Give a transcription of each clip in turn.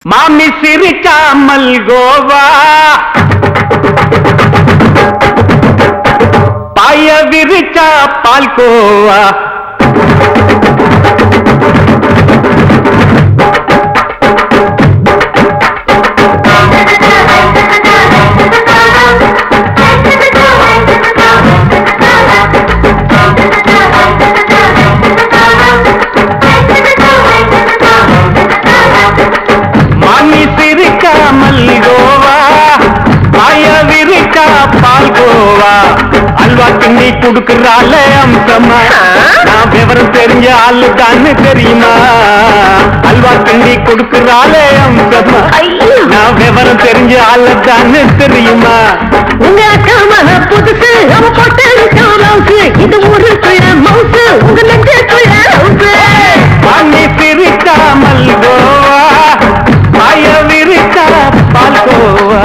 மாமி சிரிக்காமல் கோவா பாய விரிச்சா பால்கோவா அல்வா கிண்ணி குடுக்கறால அம்சமா நான் விவரம் தெரிஞ்ச ஆளுதான்னு தெரியுமா அல்வா கிண்ணி குடுக்கறால அம்சமா நான் விவரம் தெரிஞ்ச ஆளுதான்னு தெரியுமா உங்க அக்காம புதுசு அவ போட்டு இது ஊருக்குள்ள மவுசு உங்க நெஞ்சுக்குள்ள வாங்கி சிரிக்காமல் கோவா பாய விரிச்சா பால்கோவா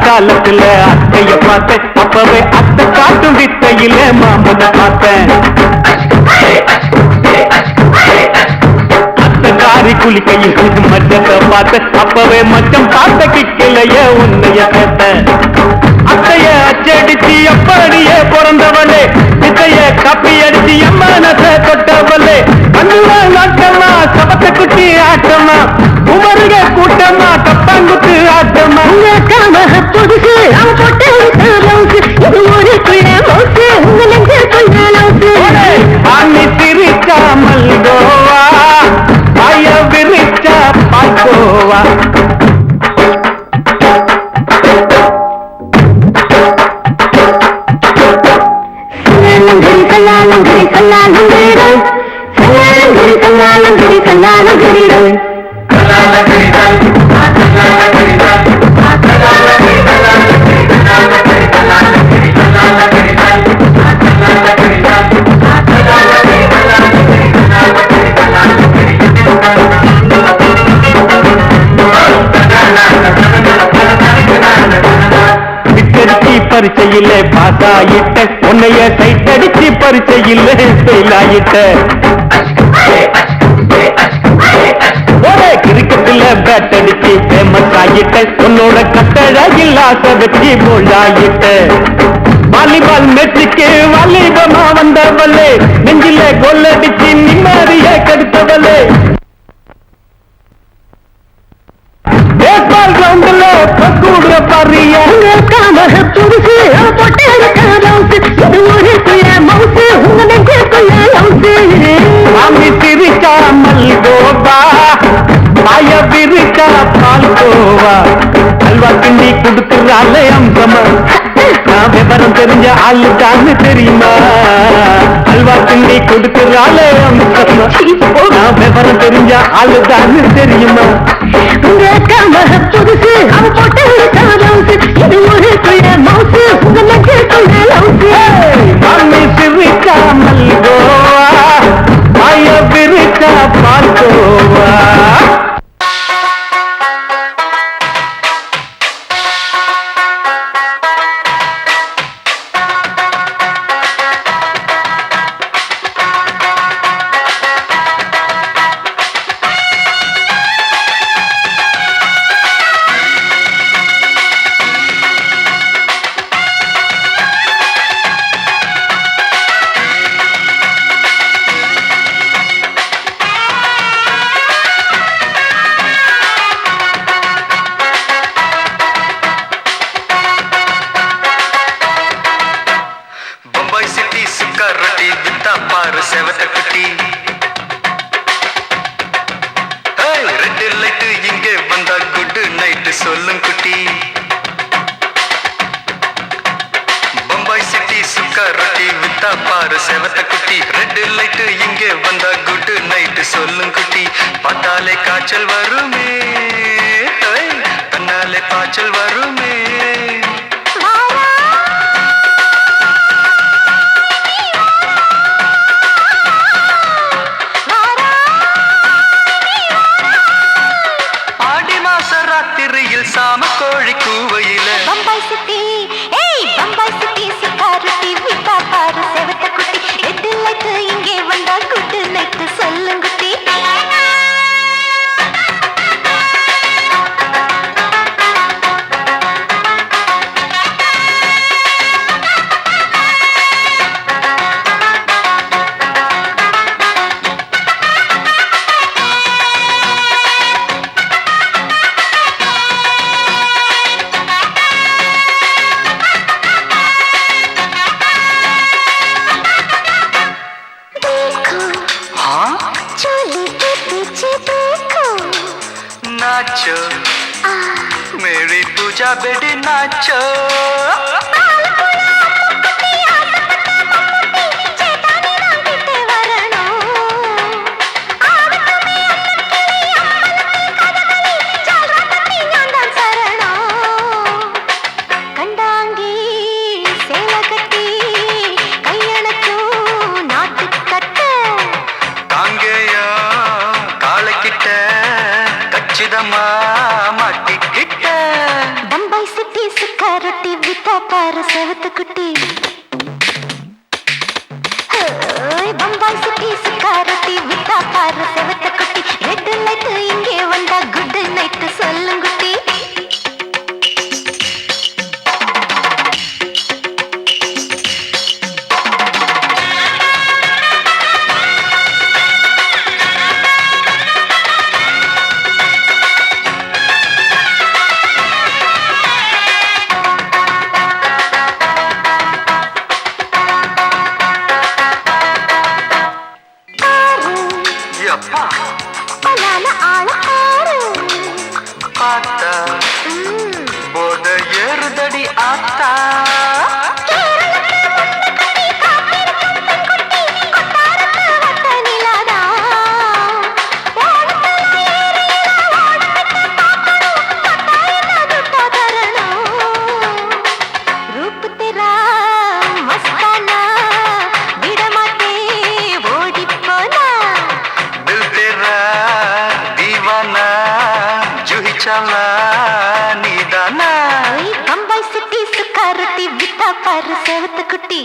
காலத்துல அத்தைய பார்த்தேன் அப்பவே அத்தை காட்டும் வித்தையில மாமனை பார்த்தேன் அத்தை காரி குளிக்கையில் மச்சத்தை பார்த்தேன் அப்பவே மச்சம் பார்த்த கிக்கலைய உன்னைய கேட்ட அத்தைய அச்சடிச்சு அப்படியே பிறந்தவளே வித்தைய கப்பி அடிச்சு எம்மனத்தை தொட்டவளே கண்ணுவ நாட்டமா சபத்தை குட்டி ஆட்டமா உமருக கூட்டமா தப்பாங்குத்து ஆட்டமா புதுசு அவ போட்டு இது ஊருக்குள்ள மவுசு உங்க நெஞ்சுக்குள்ள லவுசு வாங்கி சிரிக்காமல் கோவா பாய விரிச்சா பால்கோவா பரிச்சையில பாஸ் ஆயிட்ட உன்னைய சைட் அடிச்சு பரிச்சையில ஃபெயில் ஆயிட்ட கிரிக்கெட்ல பேட் அடிச்சு ஃபேமஸ் ஆகிட்ட உன்னோட கட்டழகில் ஆசை வச்சு போல் ஆகிட்ட வாலிபால் மேட்சுக்கு வாலிபமா வந்தவளே நெஞ்சில கோல் அடிச்சு நிம்மதிய கெடுத்தவளே பேஸ்பால் கிரவுண்ட்ல கூடுற பாரியா புதுசு அவ போட்டு இது ஊருக்குள்ள மவுசு உங்க நெஞ்சுக்குள்ள லவுசு மாமி சிரிக்காமல் கோவா பாய விரிச்சா பால்கோவா அல்வா கிண்டி குடுக்கறால அம்சமா நான் விவரம் தெரிஞ்ச ஆளுதான்னு தெரியுமா அல்வா கிண்டி குடுக்கறால அம்சமா நான் விவரம் தெரிஞ்ச ஆளுதான்னு தெரியுமா உங்க அக்காம புதுசு அவ போட்டு இது ஊருக்குள்ள மவுசு உங்க நெஞ்சுக்குள்ள லவுசு மாமி சிரிக்காமல் கோவா பாய விரிச்சா பால்கோவா வித்தா பாரு செவத்த குட்டி ரெட் லைட் இங்கே வந்தா குட் நைட் சொல்லும் குட்டி பார்த்தாலே காய்ச்சல் வருமே தன்னாலே காய்ச்சல் வருமே ஆடி மாச ராத்திரியில் சாம கோழி கூவையில பம்பாய் சிட்டி பம்பாய் சிட்டி சிக்காரத்தி வித்தா பாரு செவத்த குட்டி ரெட் லைட் இங்கே வந்தா குட் நைட் சொல்லும் குட்டி नाचो मेरी पूजा बेटी नाचो பம்பாய் சிட்டி சிக்காரத்தி வித்தா பாரு செவத்த குட்டி பம்பாய் சிட்டி சிக்காரத்தி வித்தா பாரு செவத்த குட்டி ரெட் லைட் இங்கே வந்தா குட் நைட் சொல்லும் குட்டி பார்த்தா போத ஏறுதடி ஆத்தா பம்பாய் சிட்டி சிக்காரத்தி வித்தா பாரு செவத்த குட்டி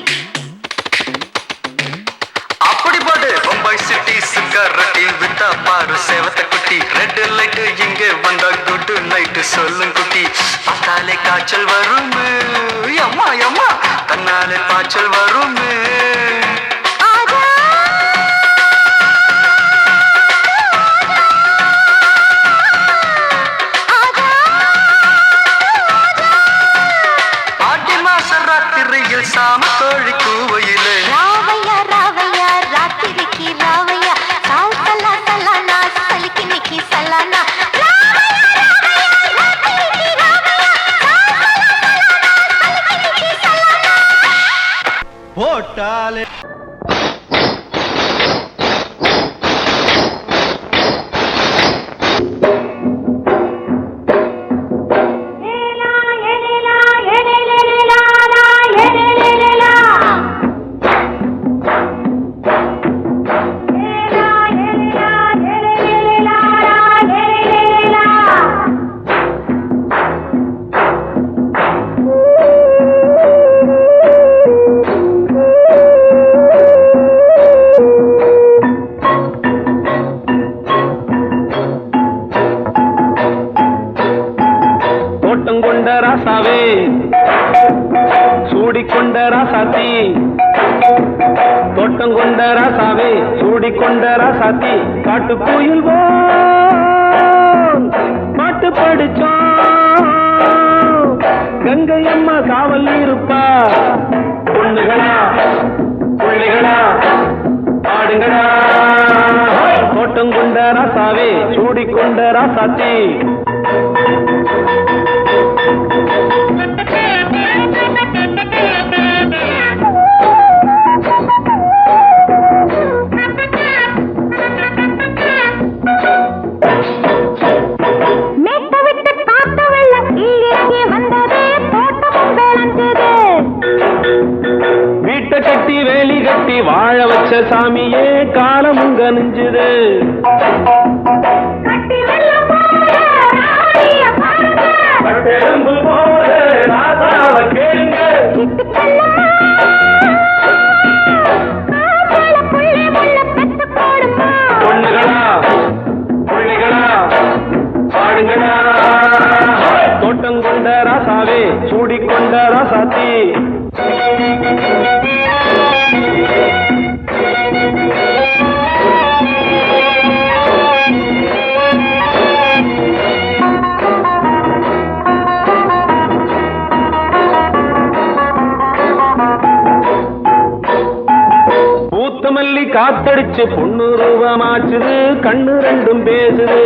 அப்படி போடு பம்பாய் சிட்டி சிக்காரத்தி வித்தா பாரு செவத்த குட்டி ரெட் லைட் இங்கே வந்தா குட் நைட் சொல்லும் குட்டி பார்த்தாலே காய்ச்சல் வருமே அம்மா அம்மா தன்னாலே காய்ச்சல் வருமே சாம கோழி கூவையிலே ராவையா ராவையா ராத்திரிக்கு ராவையா சால் சலா சலானா சலிக்கு நிக்கி சலானா போட்டாலே ராசாவே சூடிக்கொண்ட ராசாத்தி தோட்டம் கொண்ட ராசாவே சூடிக்கொண்ட ராசாத்தி காட்டு கோயில் பாட்டு படிச்சோம் கங்கை அம்மா காவல் இருப்பா பொண்ணுகளா பிள்ளைகளா ஆடுங்களா தோட்டம் கொண்ட ராசாவே சூடிக்கொண்ட ராசாத்தி நம்பி வாழ வச்ச சாமியே காலமுங்க நெஞ்சுது. கட்டெலும்பு போல ராசாவ கேளுங்க. பொண்ணுகளா புள்ளிகளா பாடுங்களா. தோட்டம் கொண்ட ராசாவே சூடிக்கொண்ட ராசாத்தி. பூத்தமல்லி காத்தடிச்சு பொண்ணு ரூபமாச்சுது. கண்ணு ரெண்டும் பேசுது.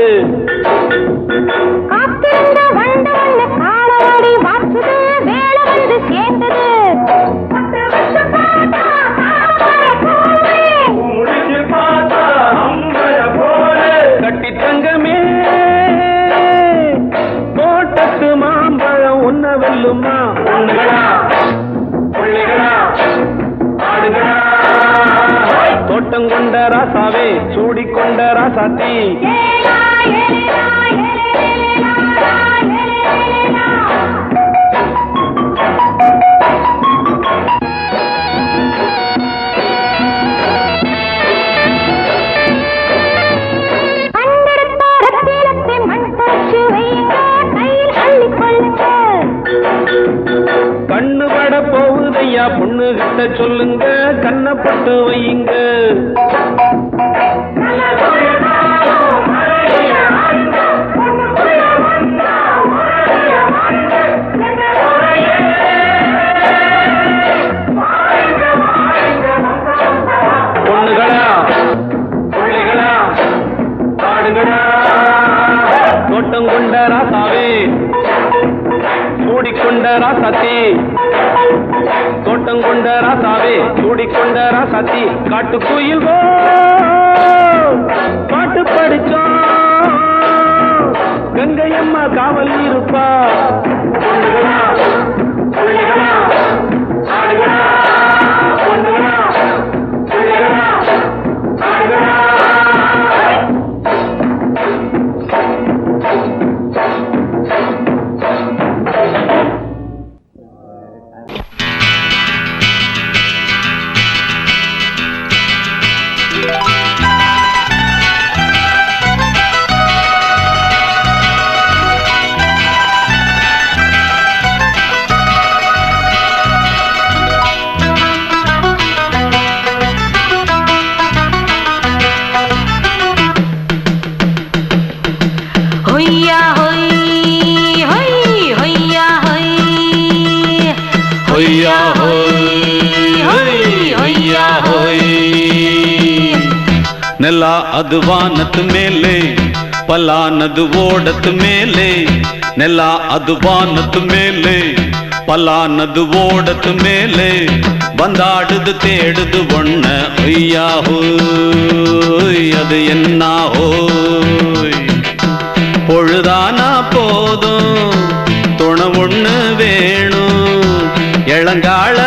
கட்டி தங்கமே தோட்டத்து மாம்பழம் உன்ன வெல்லுமா. பொண்ணுகளா புள்ளிகளா ஆடுகளா. தோட்டம் கொண்ட ராசாவே சூடிக்கொண்ட ராசாத்தி. கண்ணு பட போகுதையா பொண்ணு கிட்ட சொல்லுங்க. கண்ணப்பட்டு வையுங்க. பொண்ணுகளா புள்ளிகளா பாடுங்களா. தோட்டம் கொண்ட ராசாவே சூடிக்கொண்ட ராசாத்தி. தோட்டம் கொண்ட ராசாவே சூடிக்கொண்ட ராசாத்தி. காட்டுக்குயில் பாட்டு படிச்சோம். கங்கையம்மா காவல் இருப்பா. பொண்ணுகளா புள்ளிகளா ஆடுகளா. பொண்ணுகளா புள்ளிகளா ஆடுகளா. ನೆಲ ಅದು ವಾನದ ಮೇಲೆ ಪಲಾನದು ಓಡದ ಮೇಲೆ. ನೆಲ ಅದು ವಾನದ ಮೇಲೆ ಪಲಾನದು ಓಡದ ಮೇಲೆ. ಬಂದಾಡುದು தேடுது ஒண்ண ஒய்யா ஹோய் அது என்ன ஹோய். பொழுதானா போதும் துணை ஒண்ணு வேணும். இளங்கால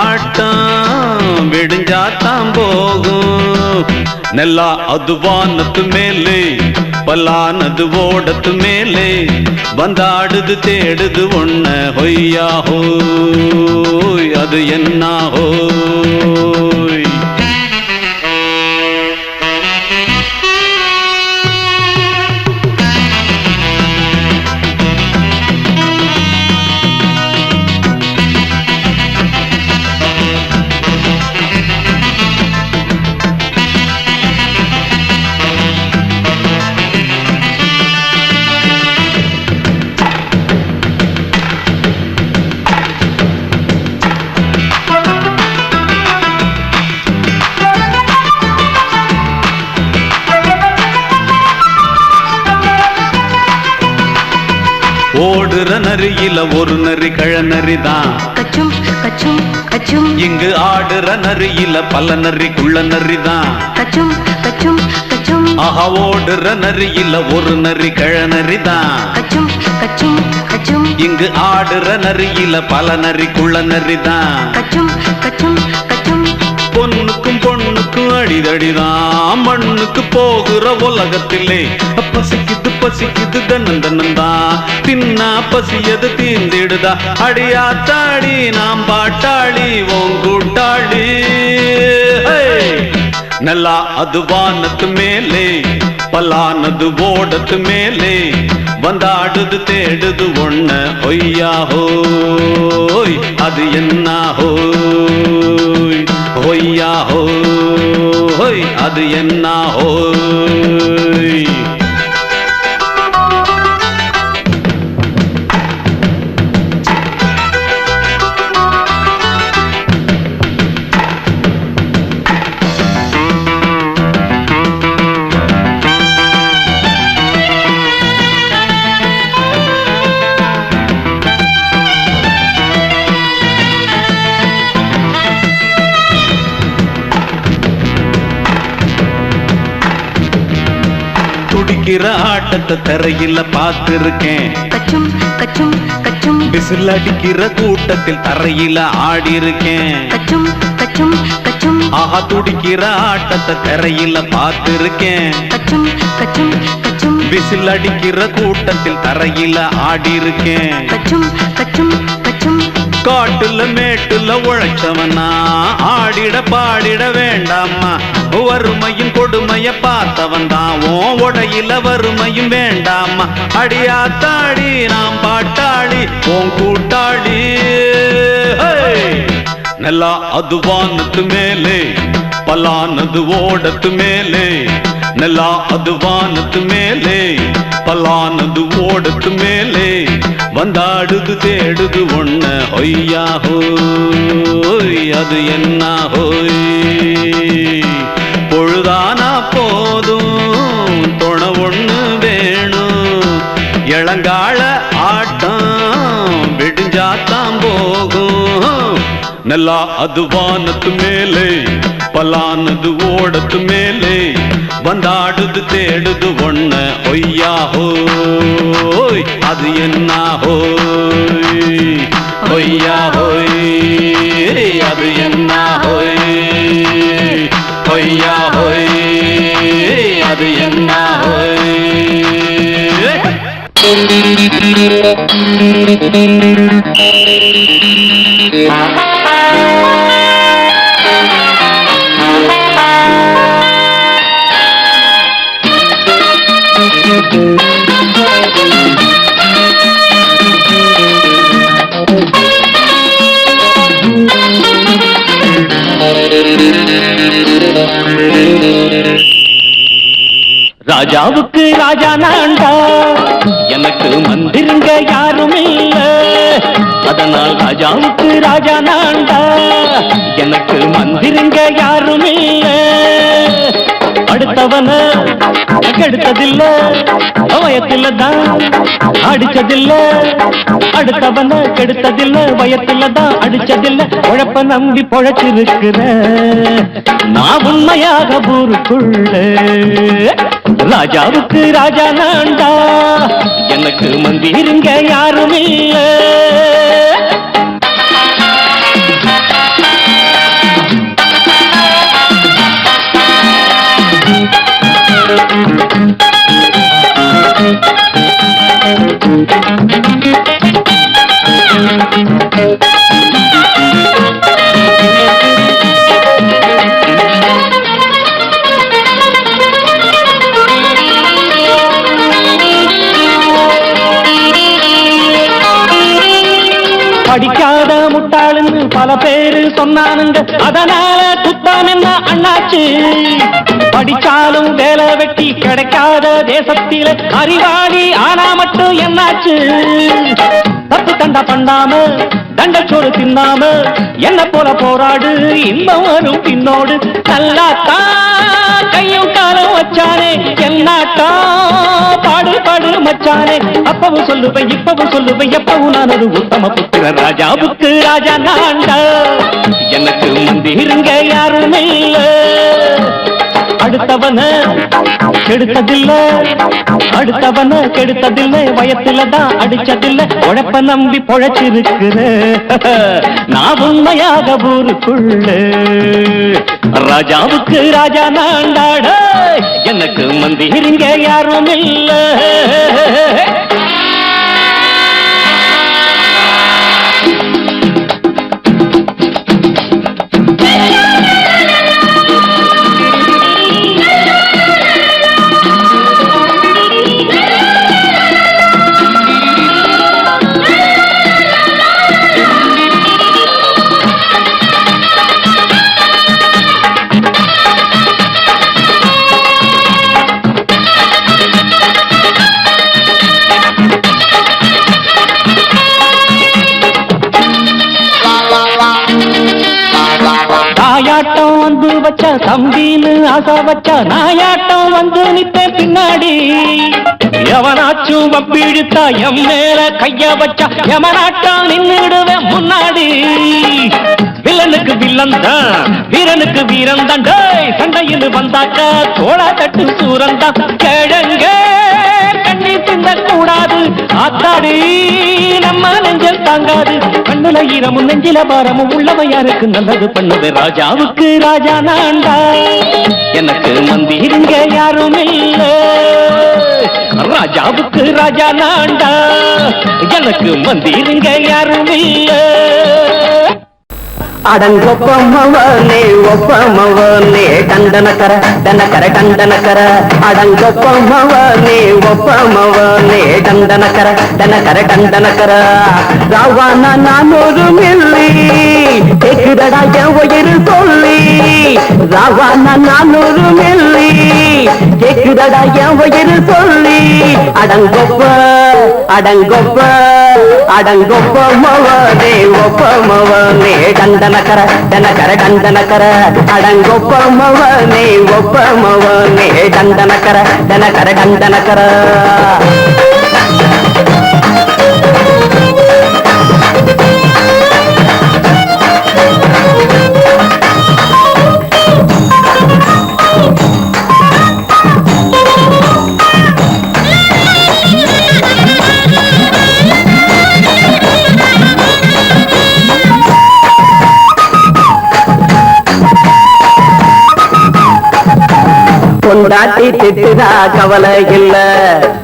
ஆட்டம் விடிஞ்சாத்தான் போகும். ನೆಲ ಅದು ವಾನದ ಮೇಲೆ ಪಲಾನದು ಓಡದ ಮೇಲೆ. ಬಂದಾಡುದು தேடுது ஒண்ண ஒய்யா ஹோய் அது என்ன ஹோய். ஓடுற நரியில ஒரு நரி கழநரிதான். கச்சும் கச்சும் கச்சும். இங்கு ஆடுற நரியில பல நரி குள்ள நரிதான். கச்சும் கச்சும் கச்சும். ஆஹா ஓடுற நரியில ஒரு நரி கழநரிதான். கச்சும் கச்சும் கச்சும். இங்கு ஆடுற நரியில பல நரி குள்ள நரிதான். கச்சும் கச்சும் கச்சும். பொண்ணுக்கும் பொண்ணுக்கும் அடிதடிதான் மண்ணுக்கு போகிற உலகத்திலே பசிக்குது பசிக்குது தன்னன் தன்னந்தான் தின்னா பசியது தீர்ந்திடுதா அடியாத்தாடி நாம் பாட்டாளி ஓங்கூட்டாளி நல்லா அது வானத்து மேலே பலானது ஓடத்து மேலே வந்தாடுது தேடுது ஒண்ண ஒய்யா ஹோய் அது என்ன ஹோய் ஒய்யா ஹோய் அது என்ன ஹோய் துடிக்கிற ஆட்டத்தை தரையில பார்த்திருக்கேன் கச்சும் கச்சும் கச்சும் விசில் அடிக்கிற கூட்டத்தில் தரையில ஆடி இருக்கேன் கச்சும் கச்சும் கச்சும் ஆஹா துடிக்கிற ஆட்டத்தை தரையில பார்த்திருக்கேன் கச்சும் கச்சும் கச்சும் விசில் அடிக்கிற கூட்டத்தில் தரையில ஆடி இருக்கேன் கச்சும் கச்சும் கச்சும் காட்டுல மேட்டுல உழைச்சவனா ஆடிட பாடிட வேண்டாமா வறுமையும் கொடுமைய பார்த்தவன் தான் உடையில வறுமையும் வேண்டாமா அடியாத்தாடி நாம் பாட்டாளி ஓன் கூட்டாளி நல்லா அது வானத்து மேலே பலானது ஓடத்து மேலே நல்லா அது வானத்து மேலே பலானது ஓடத்து மேலே வந்தாடுது தேடுது ஒண்ண ஒய்யா ஹோய் அது என்ன ஹோய் பொழுதானா போதும் துணை ஒண்ணு வேணும் இளங்கால ஆட்டம் விடிஞ்சாத்தான் போகும் நல்லா அது வானத்து மேலே பலானது ஓடத்து மேலே வந்தாடுது தேடுது ஒண்ண ஒய்யா ஹோய் அது என்ன ஹோய் ஒய்யா ஹோய் அது என்ன ஹோய் ஒய்யா ஹோய் அது என்ன ஹோய் ராஜாவுக்கு ராஜா நான்டா எனக்கு மந்திருங்க யாரும் இல்ல அதனால் ராஜாவுக்கு ராஜா நான்டா எனக்கு மந்திருங்க யாரும் இல்ல அடுத்தவன கெடுத்ததில்ல வயத்துல தான் அடிச்சதில்ல அடுத்தவன கெடுத்ததில்ல வயத்துல தான் அடிச்சதில்ல உழைப்ப நம்பி பொழைச்சிருக்கிற நான் உண்மையாக ஊருக்குள்ள ராஜாவுக்கு ராஜா நான்டா எனக்கு மந்திருங்க யாரும் இல்ல படிக்காத முட்டாளுன்னு பல பேரு சொன்னானுங்க அதனால குத்தம் என்ன அண்ணாச்சு படிச்சாலும் வேலை வெட்டி கிடைக்காத தேசத்தில அறிவாளி ஆனா மட்டும் என்னாச்சு தப்பு தண்டா பண்ணாம தண்டச்சோறு தின்னாம என்ன போல போராடு இன்பம் வரும் பின்னோடு நல்லாத்தான் கையும் காலம் வச்சானே என்னாட்டா பாடு பாடு மச்சானே அப்பவும் சொல்லுவேன் இப்பவும் சொல்லுவேன் எப்பவும் நான் ஒரு உத்தம புத்திர ராஜாவுக்கு ராஜா நான்டா எனக்கு மந்திருங்க யாருமே இல்ல அடுத்தவன கெடுத்ததில்லை, அடுத்தவன கெடுத்ததில்லை, வயத்துல தான் அடிச்சதில்லை, உழைப்ப நம்பி பொழைச்சிருக்கிற நான் உண்மையாக ஊருக்குள்ள ராஜாவுக்கு ராஜா நாண்டாட எனக்கு மந்திரிங்க யாரும் இல்ல. தாயாட்டம் வந்து வச்சா தம்பின்னு ஆசா வச்சா நாயாட்டம் வந்து நித்தேன் பின்னாடி. எவனாச்சும் வப்பிழுத்தா எம் மேல கைய வச்சா எவனாட்டம் நின்னுடுவேன் முன்னாடி. வில்லனுக்கு வில்லன் தான், வீரனுக்கு வீரன் தான். சண்டையில் வந்தாக்கா தோளா தட்டு சூரன் தான். கிழங்க கண்ணி சிந்த கூடாது ஆத்தாடி நம்ம நெஞ்சல் தாங்காது. கண்ணுல ஈரமும் நெஞ்சில பாரமும் உள்ளவன் யாருக்கு நல்லது பண்ணுது. ராஜாவுக்கு ராஜா நான்டா எனக்கு மந்திரிங்க யாரும் இல்ல. ராஜாவுக்கு ராஜா நான்டா எனக்கு மந்திரிங்க யாரும் இல்ல. அடங்கொப்பமவனே ஒப்பமவனே டண்டனக்கர டனக்கர டண்டனக்கர. அடங்கொப்பமவனே ஒப்பமவனே டண்டனக்கர டனக்கர டண்டனக்கர. ராவானா நான் ஒரு மில்லி கேக்குதடா என் உயிர் சொல்லி. ராவானா நான் ஒரு மில்லி கேக்குதடா என் உயிர் சொல்லி. அடங்கொப்ப அடங்கொப்ப அடங்கொப்பமவனே ஒப்பமவனே டண்டனக்கர டனக்கர டண்டனக்கர. அடங்கொப்பமவனே ஒப்பமவனே டண்டனக்கர டனக்கர டண்டனக்கர. கொண்டாட்டி திட்டுதா கவலை இல்ல,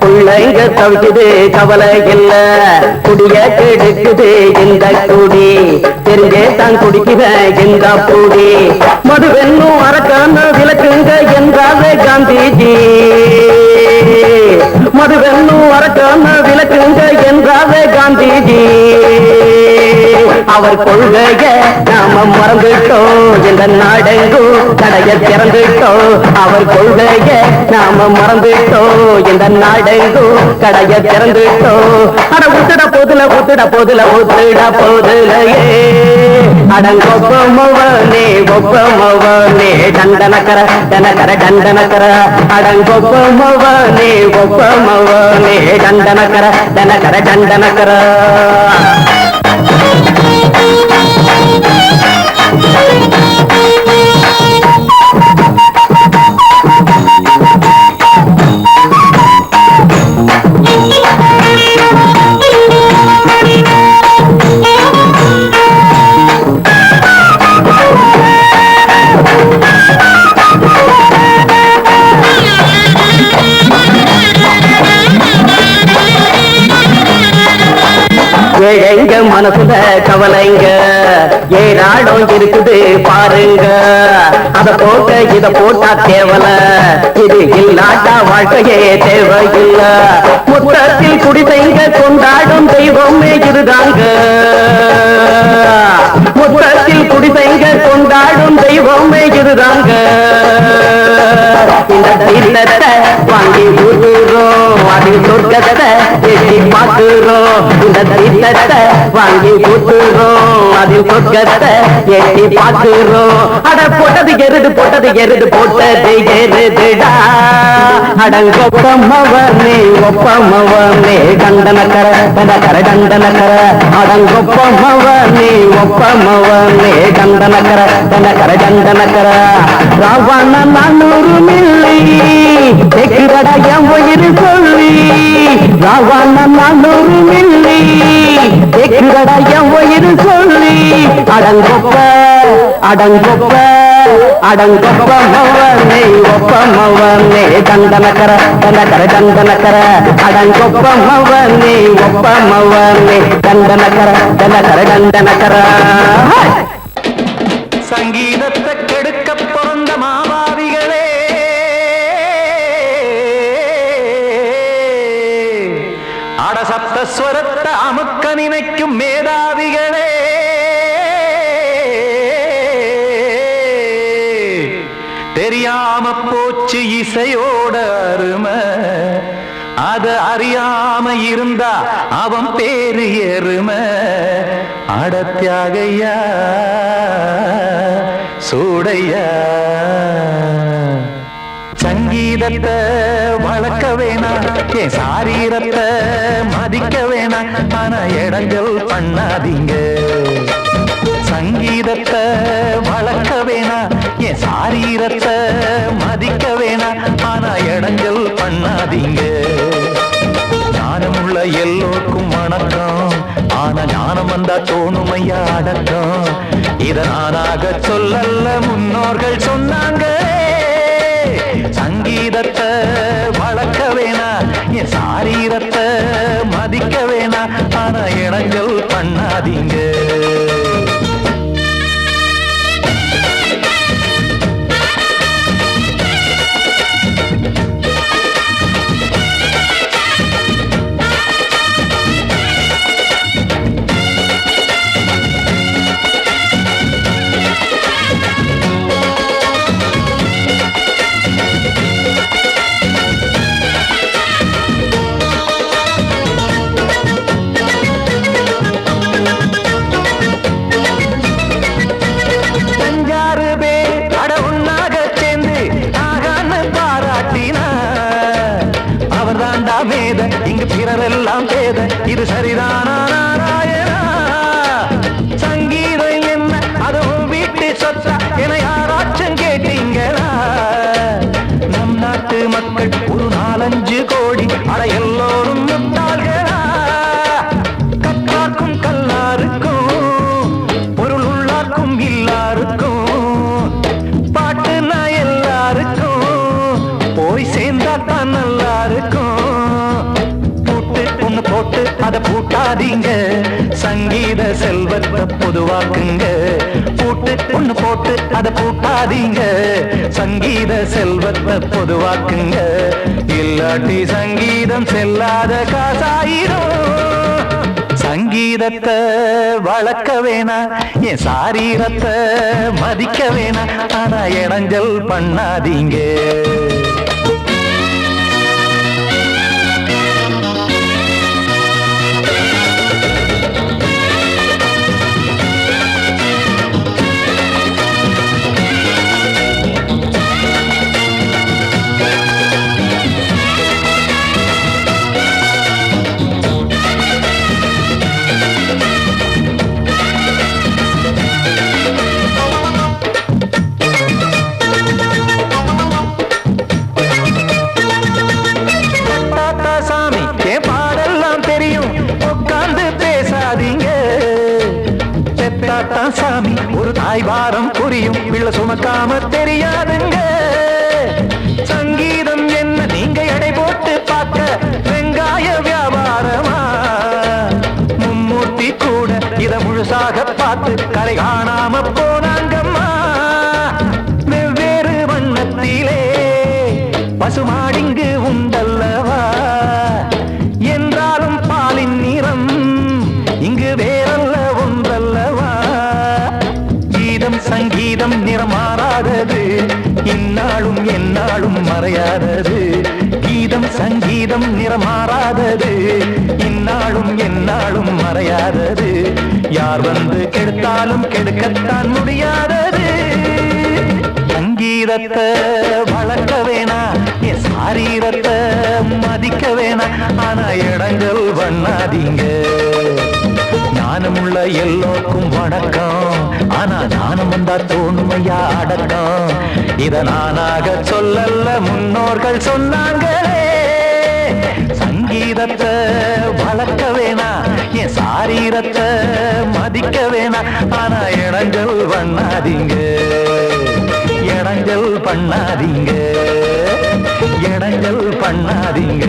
பிள்ளைங்க தவிக்குது கவலை இல்ல. குடிய கெடுக்குது இந்த குடி, தெரிஞ்சே தான் குடிக்கிற இந்த பூடி. மதுவென்னும் அரக்கான விளக்குங்க என்றாவே காந்திஜி. மதுவென்னும் அரக்கான விளக்குங்க என்றாவே காந்திஜி. அவர் கொள்கைய நாம மறந்துட்டோம், இந்த நாடெங்கும் கடைய திறந்துட்டோம். அவர் கொள்கைய நாம மறந்துட்டோம், இந்த நாடெங்கும் கடைய திறந்துட்டோம். அட ஊத்துட போதுல ஊத்துட போதுல ஊத்துட போதுலையே. அடங்கொப்பமவனே ஒப்பமவனே டண்டனக்கர டனக்கர டண்டனக்கர. அடங்கொப்பமவனே ஒப்பமவனே டண்டனக்கர டனக்கர டண்டனக்கர. ஏழைங்க மனசுல கவலைங்க ஏராளம் இருக்குது பாருங்க. அத போட்ட இத போட்டா தேவல, இது இல்லாட்டா வாழ்க்கையே தேவையில்ல. முத்தத்தில் குடிசைங்க கொண்டாடும் தெய்வமே இதுதாங்க. முத்தத்தில் குடிசைங்க கொண்டாடும் தெய்வமே இதுதாங்க. இந்த தீர்த்தத்தை வாங்கி ஊத்துறோம், அது சொர்க்கத்தை எட்டி பார்க்கிறோம். இந்த தீர்த்தத்தை வாங்கி ஊத்துறோம், அதில் சொர்க்கத்தை எட்டி பார்க்கிறோம். அட போட்டது எருது போட்டது எருதுடா. அடங்கொப்பமவனே ஒப்பமவனே கண்டனக்கர டண்டனக்கர அடங்கொப்பமவனே ஒப்பமவனே கண்டனக்கர டண்டனக்கர ராவண 400 மில்லி தெக்குறடா என் உயிர் சொல்லி. ராவண 400 மில்லி தெக்குறடா என் உயிர் சொல்லி. அடங்கொப்பமவனே ஒப்பமவனே கண்டனக்கர டண்டனக்கர அடங்கொப்பமவனே ஒப்பமவனே கண்டனக்கர டண்டனக்கர. சங்கீதத்தை கெடுக்க பிறந்த மாவாதிகளே, அடசப்தஸ்வரத்தை அமுக்க நினைக்கும் மேதாவிகளே, தெரியாம போச்சு இசையோட அருமை, அது அறியாம இருந்தா அவன் பேரு எருமை. அடத்தியாகையா சூடையா சங்கீதத்தை வளர்க்க வேணாம், என் சாரீரத்தை மதிக்க வேணாம், ஆனா இடங்கள் பண்ணாதீங்க. சங்கீதத்தை வளர்க்க வேணாம், என் சாரீரத்தை மதிக்க வேணாம், ஆனா இடங்கள் பண்ணாதீங்க. ஞானமுள்ள எல்லோருக்கும் வணக்கம், ஆனா ஞானம் வந்தா தோணுமையா அடக்கம். இத நானாக சொல்லல்ல, முன்னோர்கள் சொன்னாங்க. சங்கீதத்தை வளர்க்க வேணா, என் சாரீரத்தை மதிக்க வேணா, ஆனா இடங்கள் பண்ணாதீங்க. இங்கு பிறரெல்லாம் பேத, இது சரிதானா நாராயணா? சங்கீதம் என்ன அதுவும் வீட்டு சொத்தா என யாராச்சும் கேட்டீங்களா? நம் நாட்டு மக்கள் ஒரு 4-5 கோடி, அட எல்லோரும் முட்டாள்களா? கற்றார்க்கும் கல்லாருக்கும் பொருள் உள்ளார்க்கும் இல்லாருக்கும் பாட்டுனா எல்லாருக்கும் போய் சேர்ந்தா தான் நல்லா இருக்கும். போட்டு அதை பூட்டாதீங்க, சங்கீத செல்வத்தை பொதுவாக்குங்க. பூட்டு ஒண்ணு போட்டு அதை பூட்டாதீங்க, சங்கீத செல்வத்தை பொதுவாக்குங்க. இல்லாட்டி சங்கீதம் செல்லாத காசாயிரும். சங்கீதத்தை வளர்க்க வேணா, என் சாரீரத்தை மதிக்க வேணா, ஆனா இடைஞ்சல் பண்ணாதீங்க. சாமி ஒரு தாய் வாரம் புரியும், பிள்ளை சுமக்காம தெரியாதுங்க. சங்கீதம் என்ன நீங்க எடை போட்டு பார்க்க வெங்காய வியாபாரமா? மும்மூர்த்தி கூட இத முழுசாக பார்த்து கரை காணாம போனாங்கம்மா. வெவ்வேறு வண்ணத்திலே பசுமாடிங்கு உண்டல்லவா? என்றாலும் பாலின் நிறம் இங்கு வேறல்ல ஒன்றல்லவா? சங்கீதம் நிறம் மாறாதது, இந்நாளும் எந்நாளும் மறையாதது. கீதம் சங்கீதம் நிறமாறாதது, இந்நாளும் எந்நாளும் மறையாதது. யார் வந்து கெடுத்தாலும் கெடுக்கத்தான் முடியாதது. சங்கீதத்தை வளர்க்க வேணா, என் சாரீரத்தை மதிக்க வேணா, ஆனா இடங்கள் பண்ணாதீங்க. ஞானமுள்ள எல்லோருக்கும் வணக்கம், ஆனா ஞானம் வந்தா தோணுமையா அடக்கம். இத நானாக சொல்லல்ல, முன்னோர்கள் சொன்னாங்களே. சங்கீதத்தை வளர்க்க வேணா, என் சாரீரத்தை மதிக்க வேணா, ஆனா இடங்கள் பண்ணாதீங்க, இடங்கள் பண்ணாதீங்க, இடங்கள் பண்ணாதீங்க.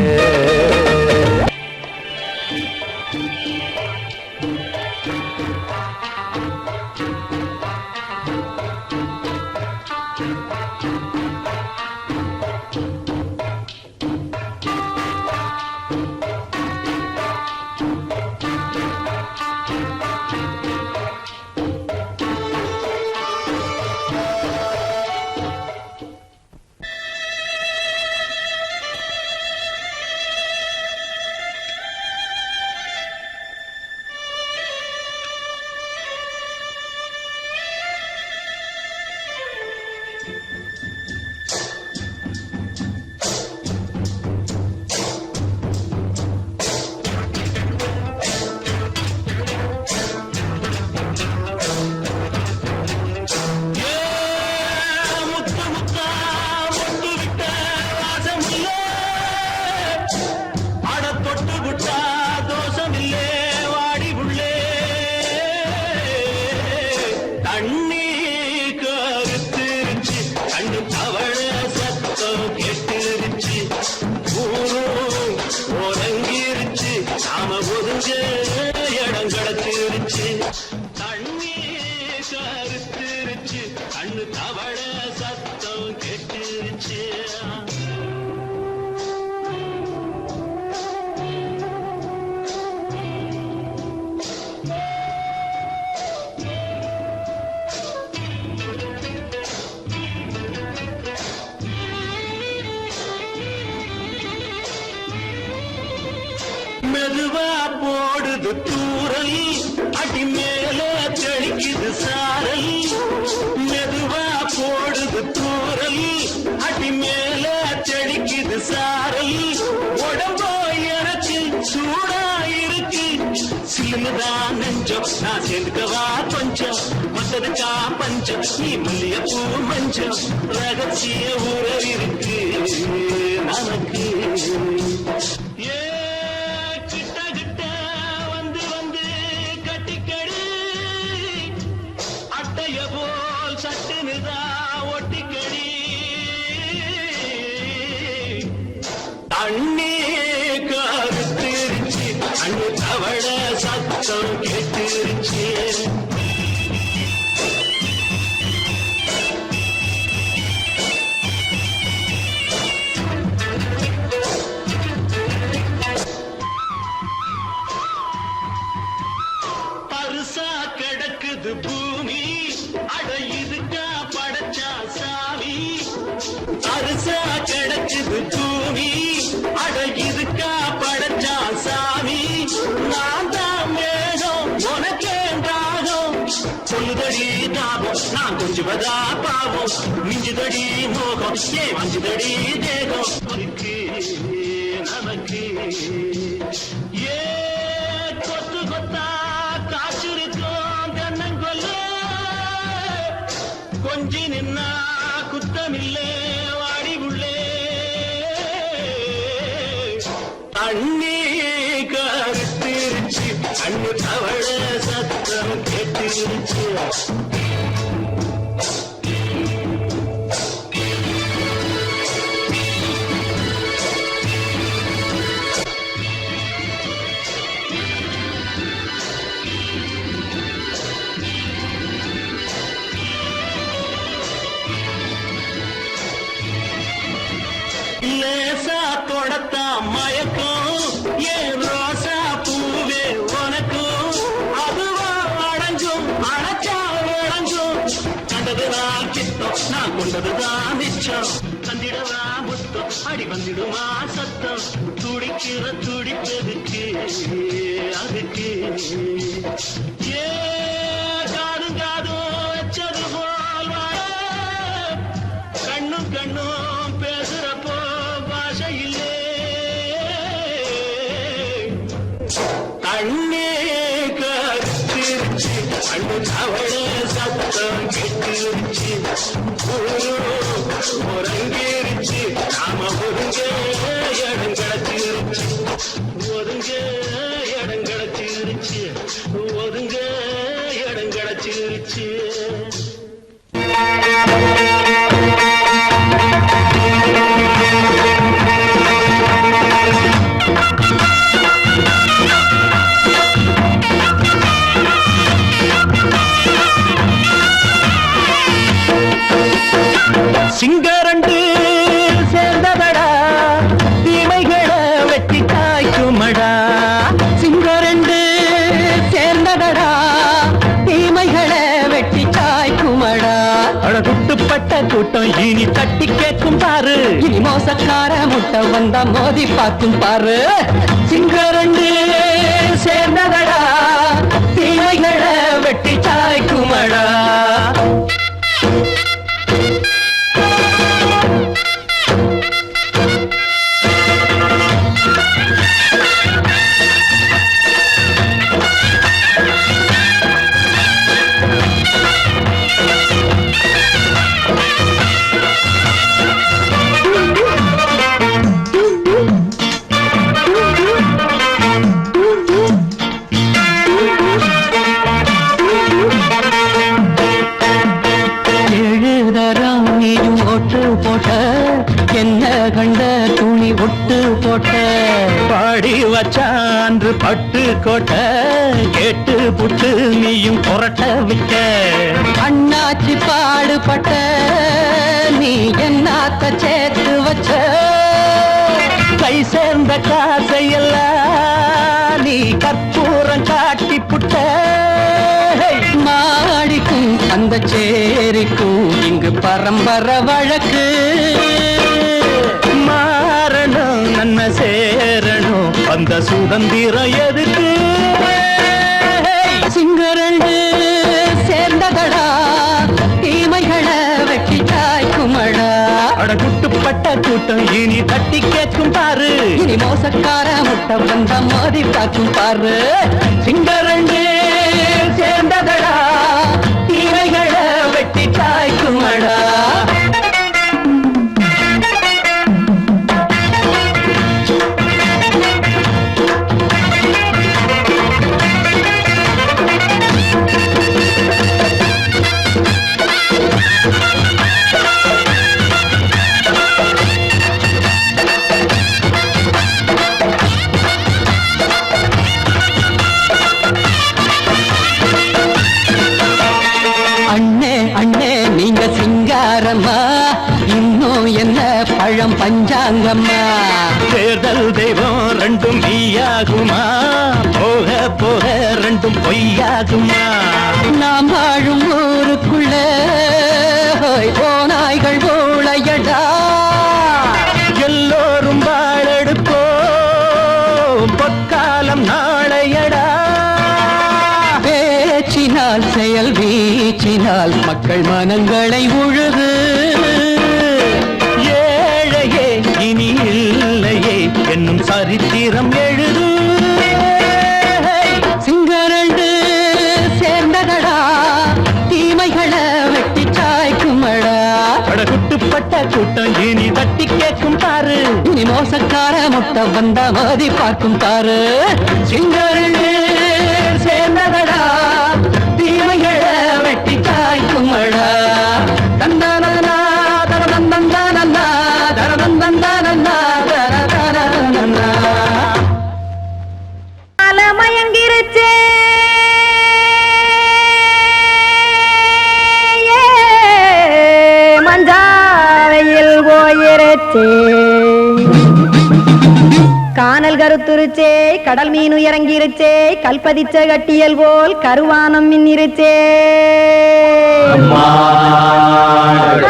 மெதுவா போடுது தூரல், அடி மேல தெளிக்குது சாரல். மெதுவா போடுது தூரல், அடி மேல தெளிக்குது சாரல். உடம்போ எனக்கு சூடா இருக்கு, சிலுதான் நெஞ்சம், நான் சேர்ந்துக்கவா கொஞ்சம். மத்ததுக்கா பஞ்சம், நீ மல்லிய பூ மஞ்சம். ரகசிய உறவு இருக்கு நமக்கு. அண்ணே கருத்திருச்சு, அண்ணு தவள சத்தம் கேட்டுருச்சு. பருசா கிடக்குது பூமி, அட இதுக்கா படைச்சா சாமி. பருசா கிடக்குது பூமி, அட இதுக்கா படைச்சா சாமி. நான் தான் மேகம், உனக்கே தாகம். சொல்லுதடி தாபம், நான் கொஞ்சுவதா பாவம். மிஞ்சுதடி மோகம், ஏன் வஞ்சுதடி தேகம். நமக்கு ஏ கொத்து கொத்தா காற்றிருக்கோம் தென்னங்கொல்ல. கொஞ்சி நின்னா குத்தமில்லே வாடி உள்ளே. அண்ணே கருத்திருச்சு, அண்ணு தவள சத்தம் கேட்டுருச்சு. லேசா தொடத்தா மயக்கம், ஏன் ரோசா பூவே உனக்கும். அதுவா அடைஞ்சும் அடைச்சா விளைஞ்சும். கண்டதுதான் கித்தம், நான் கொண்டதுதான் மிச்சம். தந்திடவா முத்தம், அடி வந்துடுமா சத்தம் துடிக்கிற துடிப்பதுக்கு அதுக்கு ஏ காதும் காதும் வச்சது போல் கண்ணும் கண்ணும் பேசுறப்போ பாஷை இல்லே கண்ணே கத்திருச்சு கண்ணு தவள சத்தம் கெட்டிருச்சு ஒருங்கிருச்சு நாம ஒருங்க இடம் கிடச்சிருச்சு ஒருங்க இடம் கிடச்சிருச்சு ஒருங்க இடம் கிடச்சிருச்சு சிங்கரண்டு சேர்ந்ததடா தீமைகளை வெட்டி காய்க்குமடா சிங்கரண்டு சேர்ந்ததடா தீமைகளை வெட்டி காய்க்குமடா அழகுட்டுப்பட்ட கூட்டம் இனி தட்டி கேட்கும் பாரு இனி மோசக்கார முட்டை வந்தா மோதி பார்க்கும் பாரு சிங்கரண்டு சேர்ந்ததடா தீமைகளை வெட்டி காய்க்குமடா என்ன கண்ட துணி ஒட்டு போட்ட பாடி வச்சான்று பட்டு கோட்ட கேட்டு புட்டு நீயும் புரட்ட விட்ட அண்ணாச்சி பாடுபட்ட நீ என்னாத்த சேர்த்து வச்ச கை சேர்ந்த காசையெல்லாம் நீ கற்பூரம் காட்டி புட்ட மாடிக்கும் அந்த சேரிக்கும் இங்கு பரம்பரை வழக்கு மாறணும் நன்மை சேரணும் அந்த சுதந்திரம் எதுக்கு சிங்கரண்டு சேர்ந்ததடா தீமைகளை வெட்டி காய்க்குமடா அடகுட்டுப்பட்ட கூட்டம் இனி தட்டி கேட்கும் பாரு இனி மோசக்கார முட்டை வந்த மோதி காக்கும் பாரு சிங்கரண்டு சேர்ந்ததடா தீமைகளை வெட்டி காய்க்குமடா இன்னும் என்ன பழம் பஞ்சாங்கம்மா தேர்தல் தெய்வம் ரெண்டும் மெய்யாகுமா போக போக ரெண்டும் பொய்யாகுமா நாம் வாழும் ஊருக்குள்ள ஓநாய்கள் ஊழையடா எல்லோரும் வாழெடுப்போம் பொற்காலம் நாளையடா பேச்சினால் செயல் வீச்சினால் மக்கள் மனங்களை உழுது ஏழையே இனி இல்லையே என்னும் சரித்திரம் எழுது சிங்கரண்டு சேர்ந்ததடா தீமைகளை வெட்டி சாய்க்குமடா அடகுட்டுப்பட்ட கூட்டம் இனி தட்டி கேட்கும் பாரு இனி மோசக்கார முட்டை வந்த மோதி பார்க்கும் பாரு சிங்கரண்டு சேர்ந்ததடா தீமைகளை வெட்டி காய்க்குமடா தந்தானா தரதந்தந்தானா தரதந்தந்தானா தரதந்தந்தானா மயங்கிருச்சே மஞ்சாவையில் போயிருச்சே கானல் கருத்துருச்சே கடல் மீன் இறங்கிருச்சே கல்பதிச்ச கட்டியல் போல் கருவானம் மின்னிருச்சே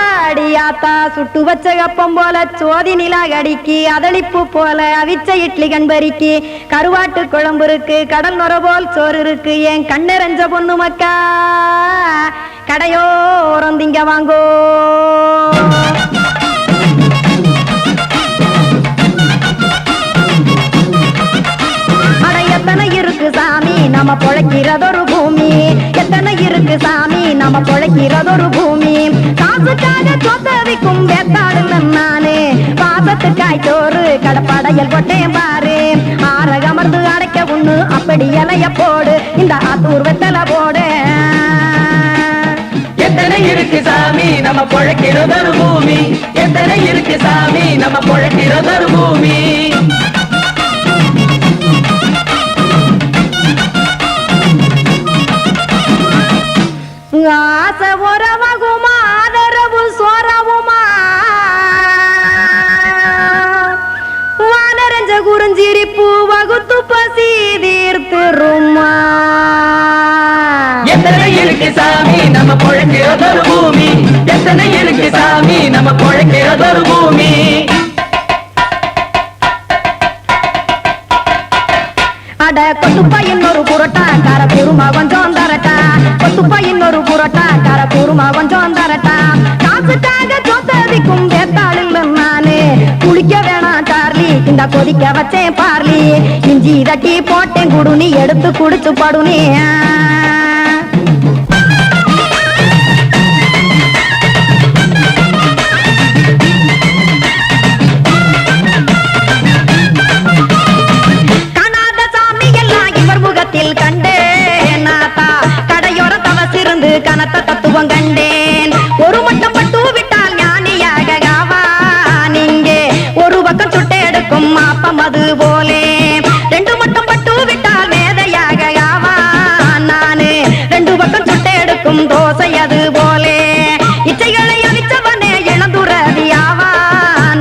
ஆடியா ஆத்தா சுட்டு வச்ச கப்பம் போல சோதி நிலா கடிக்கு அதளிப்பு போல அவிச்ச இட்லி கண்பறிக்கு கருவாட்டு குழம்பு இருக்கு கடல் நுர போல் சோறு இருக்கு என் கண்ணெரஞ்ச பொண்ணு மக்கா கடையோரம் திங்க வாங்கோ. எத்தனை இருக்கு சாமி நம்ம பொழைக்கிறதொரு பூமி, எத்தனை இருக்கு சாமி நம்ம பொழைக்கிறதொரு பூமி. காசுக்காக சொத்தவிக்கும் வேத்தாடு நானு பாசத்துக்காய் சோறு கடப்படையல் கொட்டேன் பாரு. ஆற அமர்ந்து அடைக்க ஒண்ணு அப்படி இலைய போடு இந்த ஆத்தூர் வெத்தலை போடு. எத்தனை இருக்கு சாமி நம்ம பொழைக்கிறதொரு பூமி, எத்தனை இருக்கு சாமி நம்ம பொழைக்கிறதொரு பூமி. ஆசை உறவகுமா ஆதரவு சோரவுமா வானரஞ்ச குறிஞ்சிரிப்பு வகுத்து பசி தீர்த்துருமா. எத்தனை இருக்கு சாமி நம்ம பொழைக்கிறதொரு பூமி, எத்தனை இருக்கு சாமி நம்ம பொழைக்கிறதொரு பூமி. அட கொத்துப்பா இன்னொரு புரோட்டா கார குருமா கொஞ்சம் தரட்டா, கொத்துப்பா இன்னொரு புரோட்டா கார குருமா கொஞ்சம் தரட்டா. காசுக்காக சொத்ததிக்கும் வேத்தாளில் நானு குளிக்க வேணாம் சார்லி இந்த கொதிக்க வச்சேன் பார்லி. இஞ்சி தட்டி போட்டேன் குடுனி எடுத்து குடிச்சு படுனி. கண்டேன் நாத்தா கடையோர தவசிருந்து கனத்த தத்துவம் கண்டேன். ஒரு மட்டம் பட்டு விட்டால் ஞானியாக காவா நீங்க ஒரு பக்கம் சுட்டு எடுக்கும் மாப்பம் அது போலே. ரெண்டு மட்டம் பட்டு விட்டால் மேதையாக காவா நானு ரெண்டு பக்கம் சுட்டு எடுக்கும் தோசை அது போலே. இச்சைகளை அவிச்சவனே இளந்துறவியாவா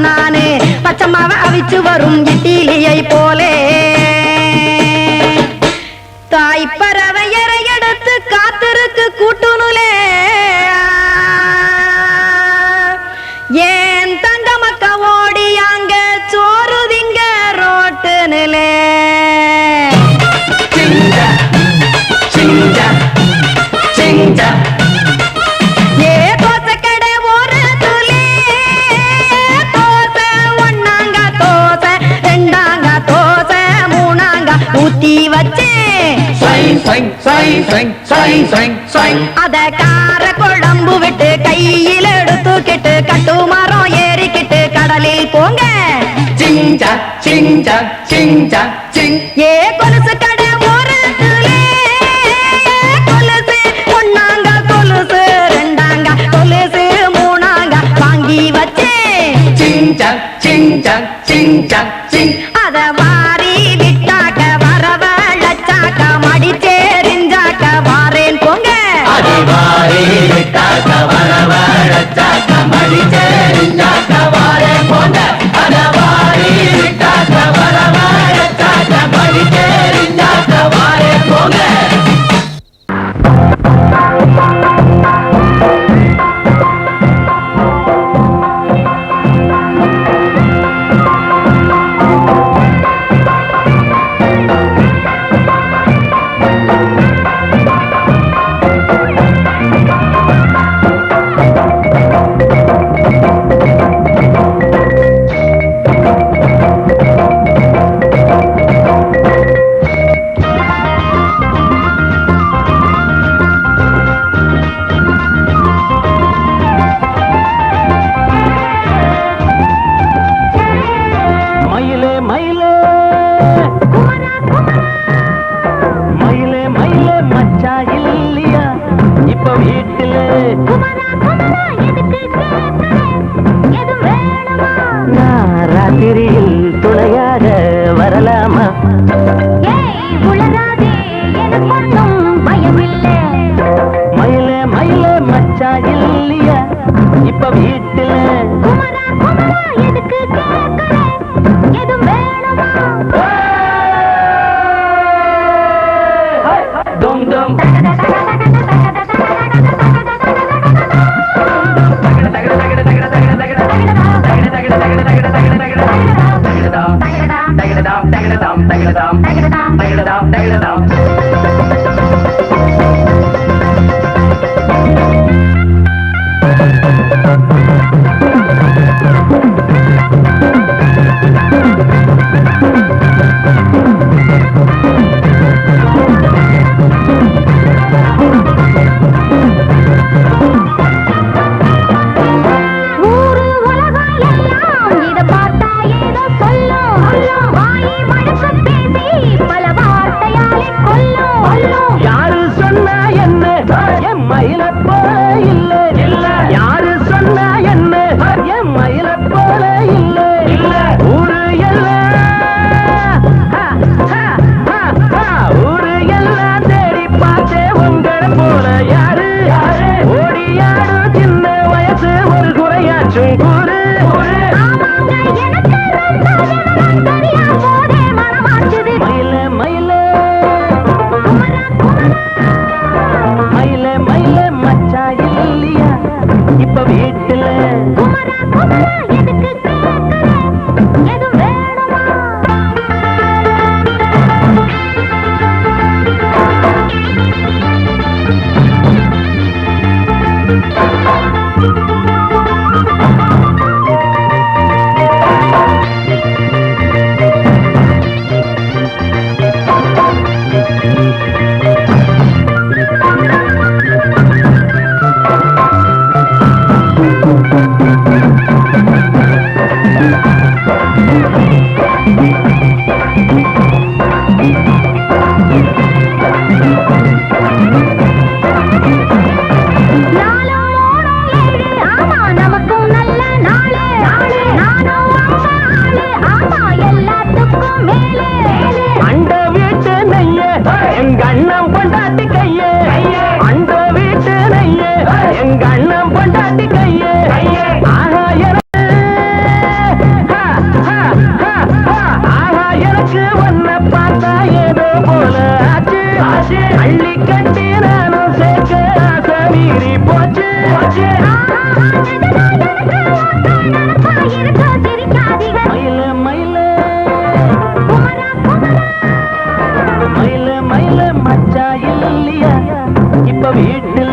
நானு பச்சமாவ அவிச்சு வரும் இட்டிலியை போலே. தாய் பறவையரை எடுத்து காத்திருக்கு கூட்டுனுலே ஏன் தங்க மக்க ஓடி அங்க சோறுதிங்க ரோட்டு நிலே. ஏ தோசை கடை ஒரு துளி தோசை ஒன்னாங்க தோசை ரெண்டாங்க தோசை மூணாங்க ஊத்தி வச்சே அத கார குழம்பு விட்டு கையில் எடுத்துக்கிட்டு கட்டு மரம் ஏறிக்கிட்டு கடலில் போங்க. ஏ கொலுசு கடை ஒரு கொலுசு ஒன்னாங்க கொலுசு ரெண்டாங்க கொலுசு மூணாங்க வாங்கி வச்சே அத வாரி விட்டாக்க வரவழைச்சாக்க மடிச்சேரிஞ்சாக்க வாரேன் போங்க. ராத்திரியில் துணையாக வரலாமா? மயிலே மயிலே மச்சா இல்லையா இப்ப வீட்டுல? dum dum tagada tagada tagada tagada யாரு சொன்னா என்ன என் மயில போல இல்ல இல்ல யாரு சொன்னா என்ன என் மயில போல இல்ல இல்ல ஊரு எல்லாம் ஊரு எல்லாம் தேடி பார்த்தே உங்களை போல யாரு ஓடியாடும் சின்ன வயசு ஒரு குறையாச்சும் கூறு மயில மயில மயில மயில மச்சா இல்லையா இப்ப வீட்டுல அண்ட வீட்டு நெய்ய எங்க அண்ணன் பொண்டாட்டி கையே அண்ட வீட்டு நெய்ய எங்க அண்ணன் பொண்டாட்டி கையே ஆஹா எனக்கு ஒன்ன பார்த்தா ஏதோ போல ஆச்சு அள்ளி கட்டி நானும் சேர்க்க ஆசை மீறி போச்சு மயில மயில மயில மயில மச்சா இல்லையா இப்ப வீட்டுல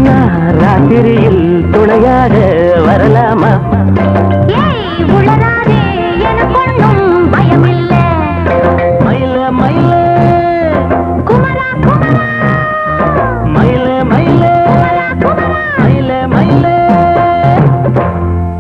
நான் ராத்திரியில் துணையாக வரலாமா உளரா